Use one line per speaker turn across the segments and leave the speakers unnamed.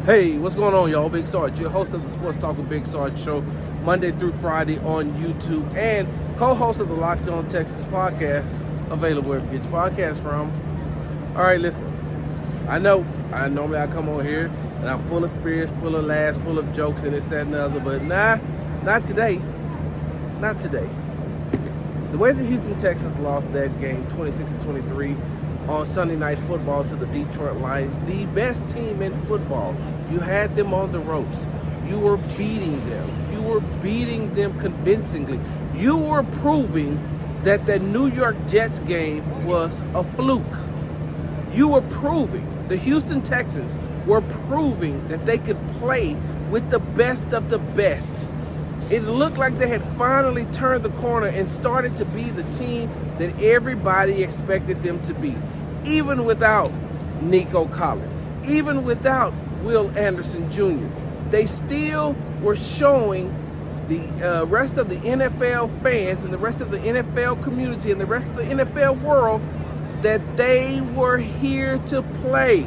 Hey, what's going on, y'all? Big Sarge, your host of the Sports Talk with Big Sarge show, Monday through Friday on YouTube, and co-host of the Locked On Texans podcast, available wherever you get your podcast from. All right, listen. I know normally I come on here and I'm full of spirits, full of laughs, full of jokes and this, that, and the other, but not today. Not today. The way the Houston Texans lost that game, 26-23, on Sunday Night Football to the Detroit Lions, the best team in football. You had them on the ropes. You were beating them. You were beating them convincingly. You were proving that the New York Jets game was a fluke. You were proving, the Houston Texans were proving that they could play with the best of the best. It looked like they had finally turned the corner and started to be the team that everybody expected them to be. Even without Nico Collins, even without Will Anderson Jr., they still were showing the rest of the NFL fans and the rest of the NFL community and the rest of the NFL world that they were here to play.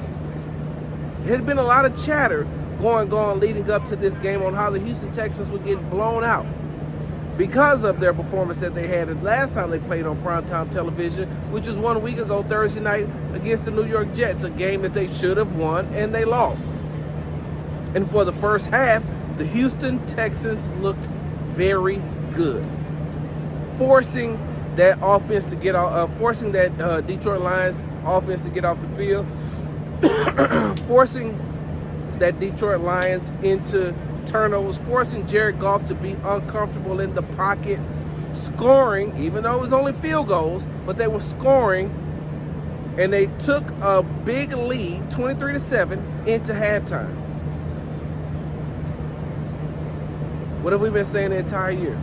There had been a lot of chatter going on leading up to this game on how the Houston Texans would get blown out because of their performance that they had last time they played on primetime television, which was 1 week ago, Thursday night, against the New York Jets, a game that they should have won, and they lost. And for the first half, the Houston Texans looked very good, forcing that offense to get off, forcing that Detroit Lions offense to get off the field, forcing that Detroit Lions into turnovers, forcing Jared Goff to be uncomfortable in the pocket, scoring, even though it was only field goals, but they were scoring, and they took a big lead, 23-7, into halftime. What have we been saying the entire year?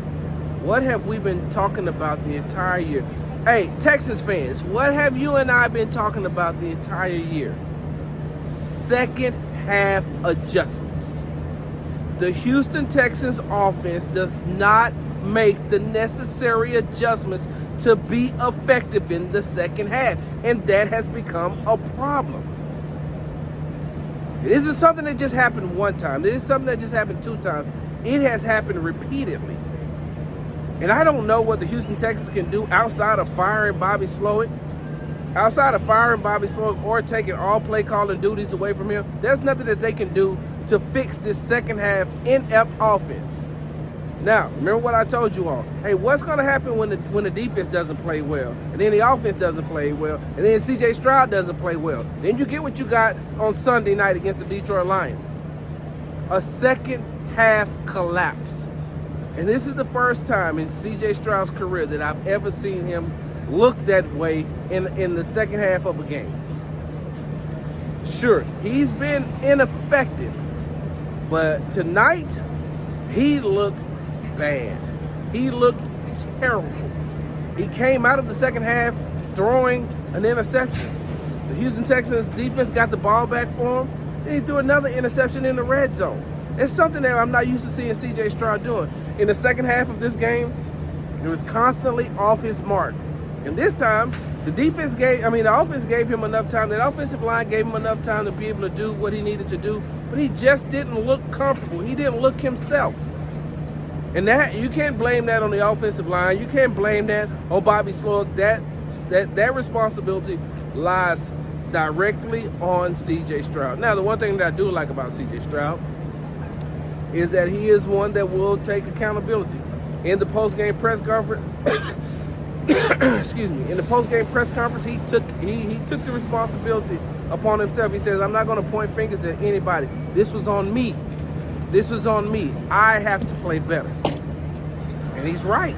What have we been talking about the entire year? Hey, Texas fans, what have you and I been talking about the entire year? Second half adjustments. The Houston Texans offense does not make the necessary adjustments to be effective in the second half, and that has become a problem. It isn't something that just happened one time. It is something that just happened two times. It has happened repeatedly. And I don't know what the Houston Texans can do outside of firing Bobby Slowik. Outside of firing Bobby Slowik or taking all play calling duties away from him, there's nothing that they can do to fix this second half inept offense. Now, remember what I told you all. Hey, what's going to happen when the defense doesn't play well, and then the offense doesn't play well, and then C.J.Stroud doesn't play well? Then you get what you got on Sunday night against the Detroit Lions. A second half collapse. And this is the first time in C.J.Stroud's career that I've ever seen him look that way in the second half of a game. Sure, he's been ineffective, but tonight he looked bad. He looked terrible. He came out of the second half throwing an interception. The Houston Texans defense got the ball back for him, and he threw another interception in the red zone. It's something that I'm not used to seeing C.J. Stroud doing. In the second half of this game, he was constantly off his mark. And this time, the offense gave him enough time. That offensive line gave him enough time to be able to do what he needed to do, but he just didn't look comfortable. He didn't look himself. And that, you can't blame that on the offensive line. You can't blame that on Bobby Slowik. That responsibility lies directly on C.J. Stroud. Now, the one thing that I do like about C.J. Stroud is that he is one that will take accountability. In the post-game press conference, in the post-game press conference, he took the responsibility upon himself. He says, I'm not going to point fingers at anybody. This was on me. This was on me. I have to play better. And he's right.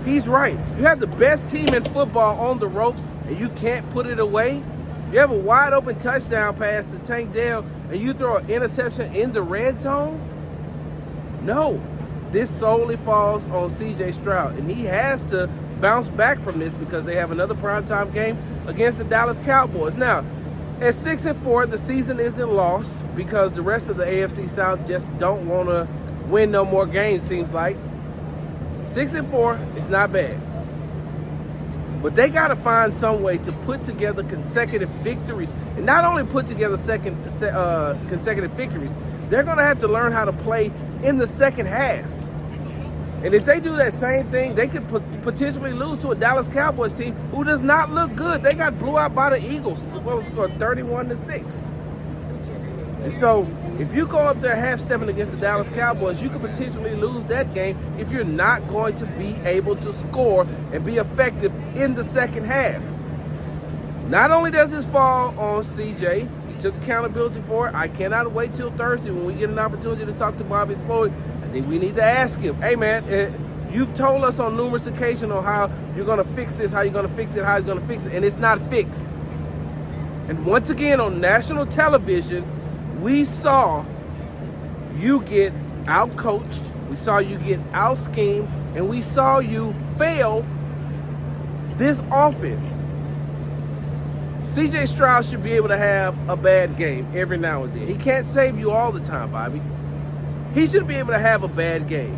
He's right. You have the best team in football on the ropes, and you can't put it away. You have a wide open touchdown pass to Tank Dell, and you throw an interception in the red zone? No. This solely falls on C.J. Stroud, and he has to bounce back from this because they have another primetime game against the Dallas Cowboys. Now, at 6-4, the season isn't lost because the rest of the AFC South just don't want to win no more games, seems like. 6-4 is not bad. But they got to find some way to put together consecutive victories. And not only put together consecutive victories, they're going to have to learn how to play in the second half. And if they do that same thing, they could potentially lose to a Dallas Cowboys team who does not look good. They got blew out by the Eagles. What was scored 31-6. And so if you go up there half-stepping against the Dallas Cowboys, you could potentially lose that game if you're not going to be able to score and be effective in the second half. Not only does this fall on CJ, he took accountability for it. I cannot wait till Thursday when we get an opportunity to talk to Bobby Slowik. I think we need to ask him, hey man, you've told us on numerous occasions on how you're going to fix this, how you're going to fix it, how you're going to fix it, and it's not fixed. And once again on national television, we saw you get out-coached, we saw you get out-schemed, and we saw you fail this offense. C.J.Stroud should be able to have a bad game every now and then. He can't save you all the time, Bobby. He should be able to have a bad game.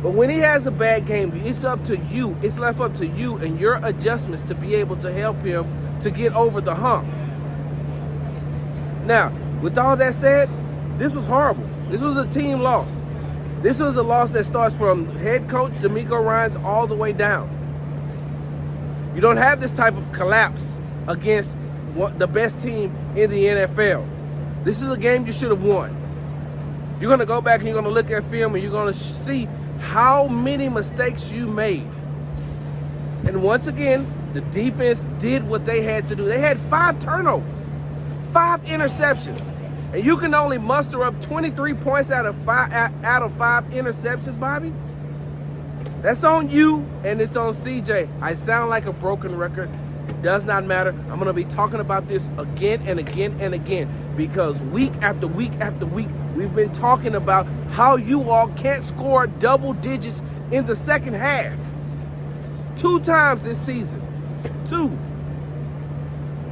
But when he has a bad game, it's up to you. It's left up to you and your adjustments to be able to help him to get over the hump. Now, with all that said, this was horrible. This was a team loss. This was a loss that starts from head coach DeMeco Ryans all the way down. You don't have this type of collapse against the best team in the NFL. This is a game you should have won. You're going to go back and you're going to look at film and you're going to see how many mistakes you made. And once again, the defense did what they had to do. They had 5 turnovers, 5 interceptions. And you can only muster up 23 points out of 5 interceptions, Bobby. That's on you and it's on CJ. I sound like a broken record. It does not matter. I'm going to be talking about this again and again and again because week after week after week, we've been talking about how you all can't score double digits in the second half. 2 times this season. 2.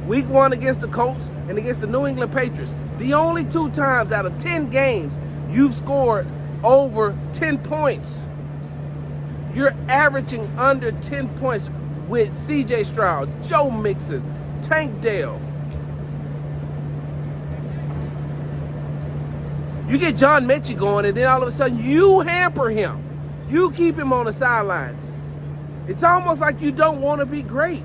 Week 1 against the Colts and against the New England Patriots. The only 2 times out of 10 games you've scored over 10 points. You're averaging under 10 points with C.J.Stroud, Joe Mixon, Tank Dell. You get John Mechie going and then all of a sudden you hamper him. You keep him on the sidelines. It's almost like you don't want to be great.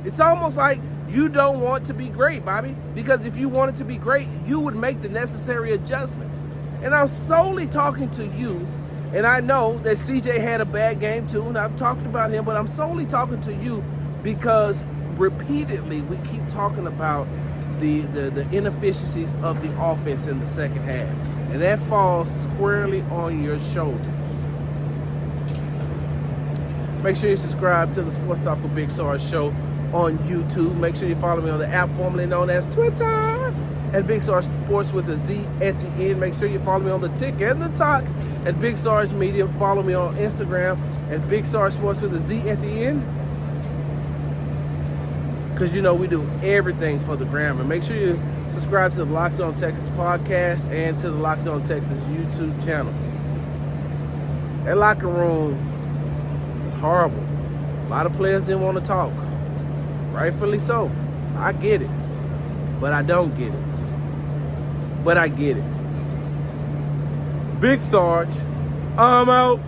It's almost like you don't want to be great, Bobby. Because if you wanted to be great, you would make the necessary adjustments. And I'm solely talking to you. And I know that CJ had a bad game too, and I've talked about him, but I'm solely talking to you because repeatedly we keep talking about the inefficiencies of the offense in the second half. And that falls squarely on your shoulders. Make sure you subscribe to the Sports Talk with Big Sarge show on YouTube. Make sure you follow me on the app formerly known as Twitter at Big Sarge Sports with a Z at the end. Make sure you follow me on the Tick and the Talk at Big Sarge Media. Follow me on Instagram at Big Sarge Sports with a Z at the end. Because you know we do everything for the gram. And make sure you subscribe to the Locked On Texas podcast and to the Locked On Texas YouTube channel. That locker room is horrible. A lot of players didn't want to talk. Rightfully so. I get it. But I don't get it. But I get it. Big Sarge, I'm out.